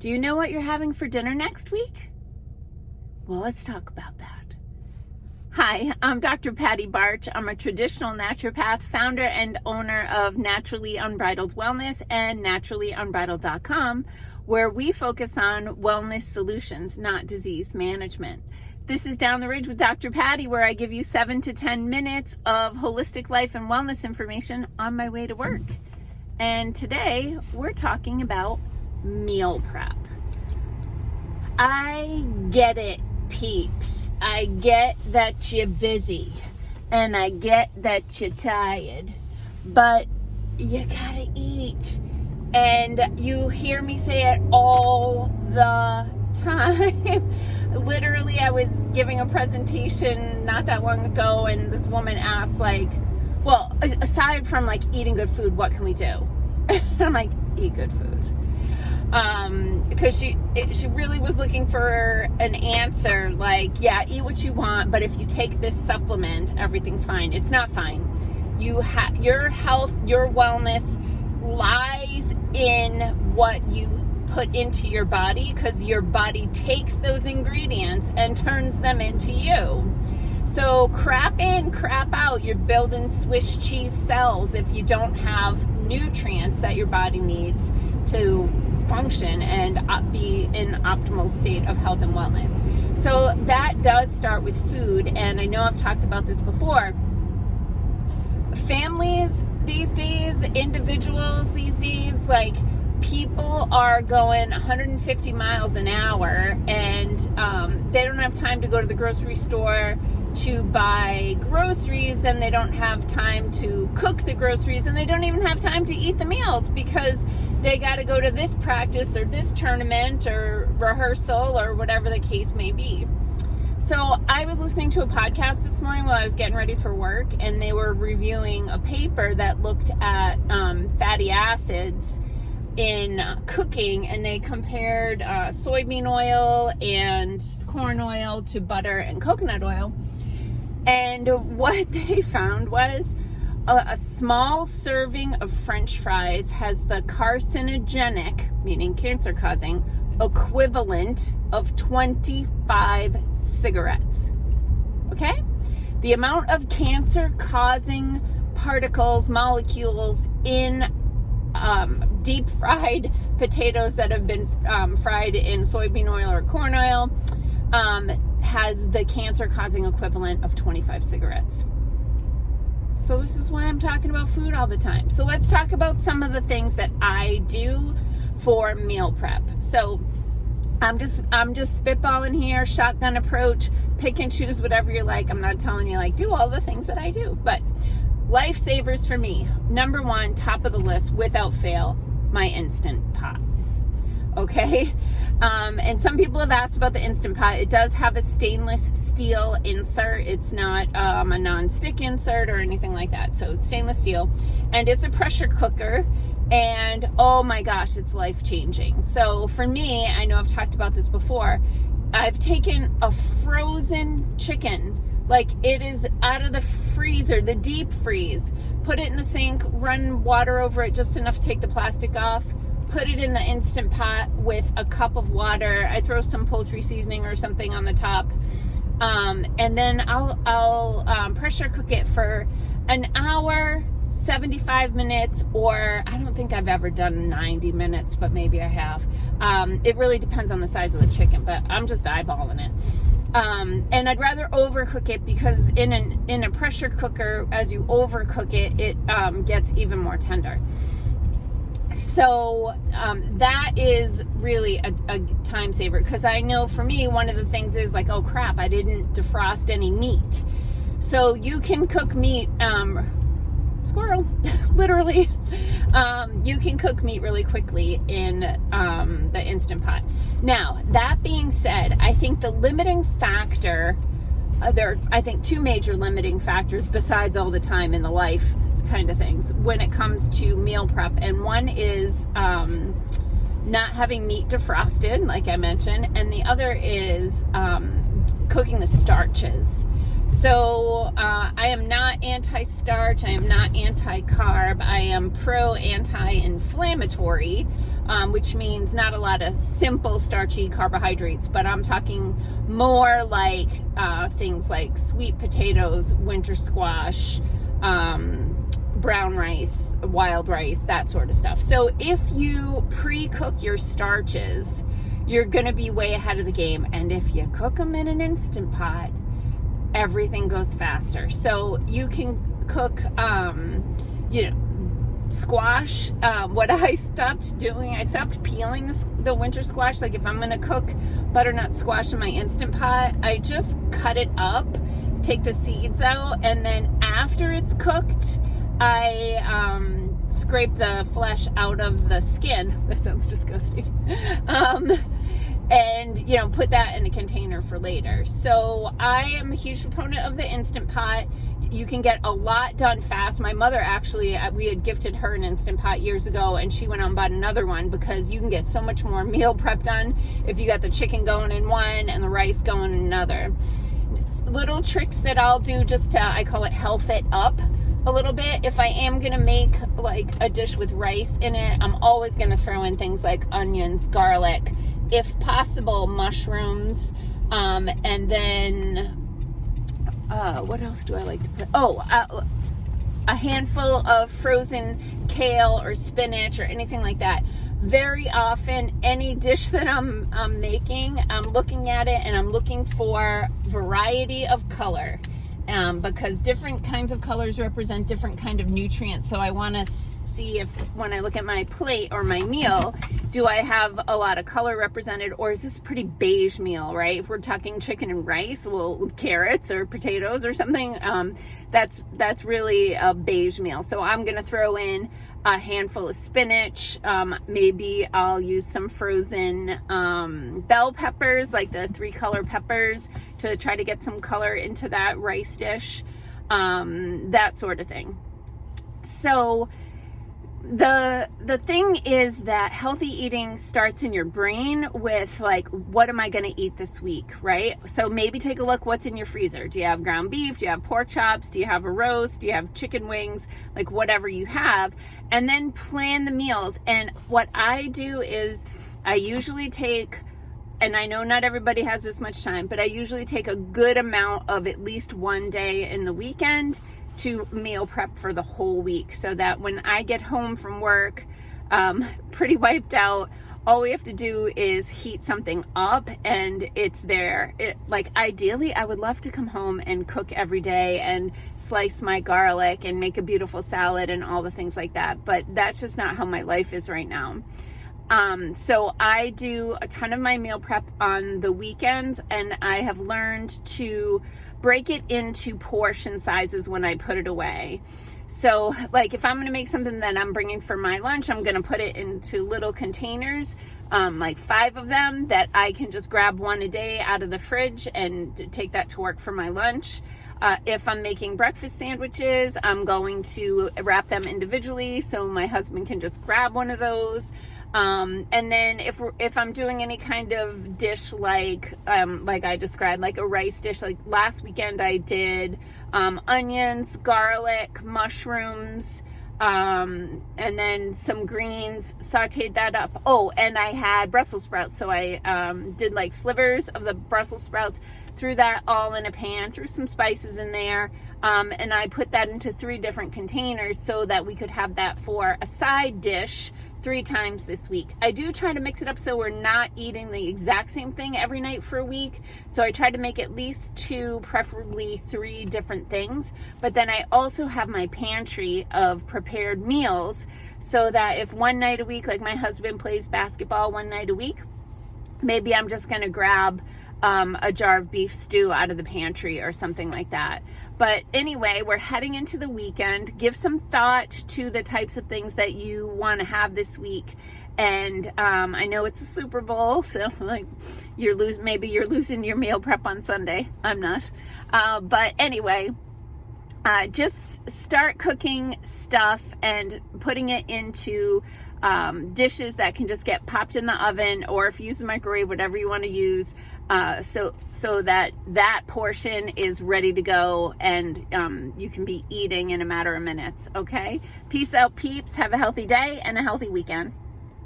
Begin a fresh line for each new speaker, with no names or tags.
Do you know what you're having for dinner next week? Well, let's talk about that. Hi, I'm Dr. Patty Barch. I'm a traditional naturopath, founder and owner of Naturally Unbridled Wellness and naturallyunbridled.com, where we focus on wellness solutions, not disease management. This is Down the Ridge with Dr. Patty, where I give you 7 to 10 minutes of holistic life and wellness information on my way to work. And today we're talking about meal prep. I get it, peeps. I get that you're busy and I get that you're tired, but you gotta eat. And you hear me say it all the time. Literally, I was giving a presentation not that long ago, and this woman asked, well, aside from eating good food, what can we do? And I'm like, eat good food. Because she really was looking for an answer, yeah, eat what you want, but if you take this supplement, everything's fine. It's not fine. Your health, your wellness lies in what you put into your body, because your body takes those ingredients and turns them into you. So crap in, crap out. You're building Swiss cheese cells if you don't have nutrients that your body needs to function and be in optimal state of health and wellness. So that does start with food, and I know I've talked about this before. Families these days, individuals these days, people are going 150 miles an hour, and they don't have time to go to the grocery store to buy groceries, and they don't have time to cook the groceries, and they don't even have time to eat the meals because they got to go to this practice or this tournament or rehearsal or whatever the case may be. So I was listening to a podcast this morning while I was getting ready for work, and they were reviewing a paper that looked at fatty acids in cooking, and they compared soybean oil and corn oil to butter and coconut oil. And what they found was a small serving of French fries has the carcinogenic, meaning cancer-causing, equivalent of 25 cigarettes. Okay? The amount of cancer-causing particles, molecules in deep fried potatoes that have been fried in soybean oil or corn oil has the cancer-causing equivalent of 25 cigarettes. So this is why I'm talking about food all the time. So let's talk about some of the things that I do for meal prep. So I'm just spitballing here, shotgun approach, pick and choose whatever you like. I'm not telling you do all the things that I do, but lifesavers for me. Number one, top of the list, without fail, my Instant Pot. Okay? And some people have asked about the Instant Pot. It does have a stainless steel insert. It's not a non-stick insert or anything like that. So it's stainless steel, and it's a pressure cooker, and oh my gosh, it's life-changing. So for me, I know I've talked about this before, I've taken a frozen chicken, it is out of the freezer, the deep freeze, put it in the sink, run water over it just enough to take the plastic off, put it in the Instant Pot with a cup of water. I throw some poultry seasoning or something on the top, and then I'll pressure cook it for an hour, 75 minutes, or I don't think I've ever done 90 minutes, but maybe I have. It really depends on the size of the chicken, but I'm just eyeballing it. And I'd rather overcook it, because in a pressure cooker, as you overcook it, it gets even more tender. So that is really a time saver, because I know for me, one of the things is oh crap, I didn't defrost any meat. So you can cook meat, squirrel, literally. You can cook meat really quickly in the Instant Pot. Now, that being said, I think the limiting factor, there are, I think, two major limiting factors besides all the time in the life kind of things when it comes to meal prep. And one is not having meat defrosted, like I mentioned, and the other is cooking the starches. So I am not anti-starch, I am not anti-carb, I am pro-anti-inflammatory. which means not a lot of simple starchy carbohydrates, but I'm talking more like things like sweet potatoes, winter squash, brown rice, wild rice, that sort of stuff. So if you pre-cook your starches, you're going to be way ahead of the game. And if you cook them in an Instant Pot, everything goes faster. So you can cook, squash. What I stopped doing, I stopped peeling the winter squash. Like if I'm going to cook butternut squash in my Instant Pot, I just cut it up, take the seeds out, and then after it's cooked, I scrape the flesh out of the skin. That sounds disgusting. And put that in a container for later. So I am a huge proponent of the Instant Pot. You can get a lot done fast. My mother actually, we had gifted her an Instant Pot years ago, and she went out and bought another one because you can get so much more meal prep done if you got the chicken going in one and the rice going in another. Little tricks that I'll do just to, I call it health it up a little bit. If I am going to make like a dish with rice in it, I'm always going to throw in things like onions, garlic, if possible, mushrooms, and then what else do I like to put? A handful of frozen kale or spinach or anything like that. Very often, any dish that I'm making, I'm looking at it and I'm looking for variety of color, because different kinds of colors represent different kind of nutrients. So I want to see if when I look at my plate or my meal, do I have a lot of color represented, or is this a pretty beige meal, right? If we're talking chicken and rice, well, with carrots or potatoes or something, that's really a beige meal. So I'm going to throw in a handful of spinach. Maybe I'll use some frozen bell peppers, like the 3-color peppers, to try to get some color into that rice dish, that sort of thing. So the thing is that healthy eating starts in your brain with like, what am I going to eat this week, right? So maybe take a look what's in your freezer. Do you have ground beef? Do you have pork chops? Do you have a roast? Do you have chicken wings? Like whatever you have, and then plan the meals. And what I do is I usually take, and I know not everybody has this much time, but I usually take a good amount of at least one day in the weekend to meal prep for the whole week, so that when I get home from work, pretty wiped out, all we have to do is heat something up and it's there. Like ideally, I would love to come home and cook every day and slice my garlic and make a beautiful salad and all the things like that. But that's just not how my life is right now. So I do a ton of my meal prep on the weekends, and I have learned to break it into portion sizes when I put it away. So like if I'm going to make something that I'm bringing for my lunch, I'm going to put it into little containers, like 5 of them, that I can just grab one a day out of the fridge and take that to work for my lunch. If I'm making breakfast sandwiches, I'm going to wrap them individually so my husband can just grab one of those. And then if I'm doing any kind of dish like I described, like a rice dish, like last weekend I did onions, garlic, mushrooms, and then some greens, sauteed that up. Oh, and I had Brussels sprouts, so I did like slivers of the Brussels sprouts, threw that all in a pan, threw some spices in there, and I put that into 3 different containers so that we could have that for a side dish 3 times this week. I do try to mix it up so we're not eating the exact same thing every night for a week. So I try to make at least 2, preferably 3 different things. But then I also have my pantry of prepared meals so that if one night a week, like my husband plays basketball one night a week, maybe I'm just going to grab a jar of beef stew out of the pantry or something like that. But anyway, we're heading into the weekend. Give some thought to the types of things that you want to have this week. And I know it's a Super Bowl, so like maybe you're losing your meal prep on Sunday. I'm not. But anyway, just start cooking stuff and putting it into dishes that can just get popped in the oven, or if you use a microwave, whatever you want to use, so that portion is ready to go and you can be eating in a matter of minutes. Okay, peace out, peeps. Have a healthy day and a healthy weekend.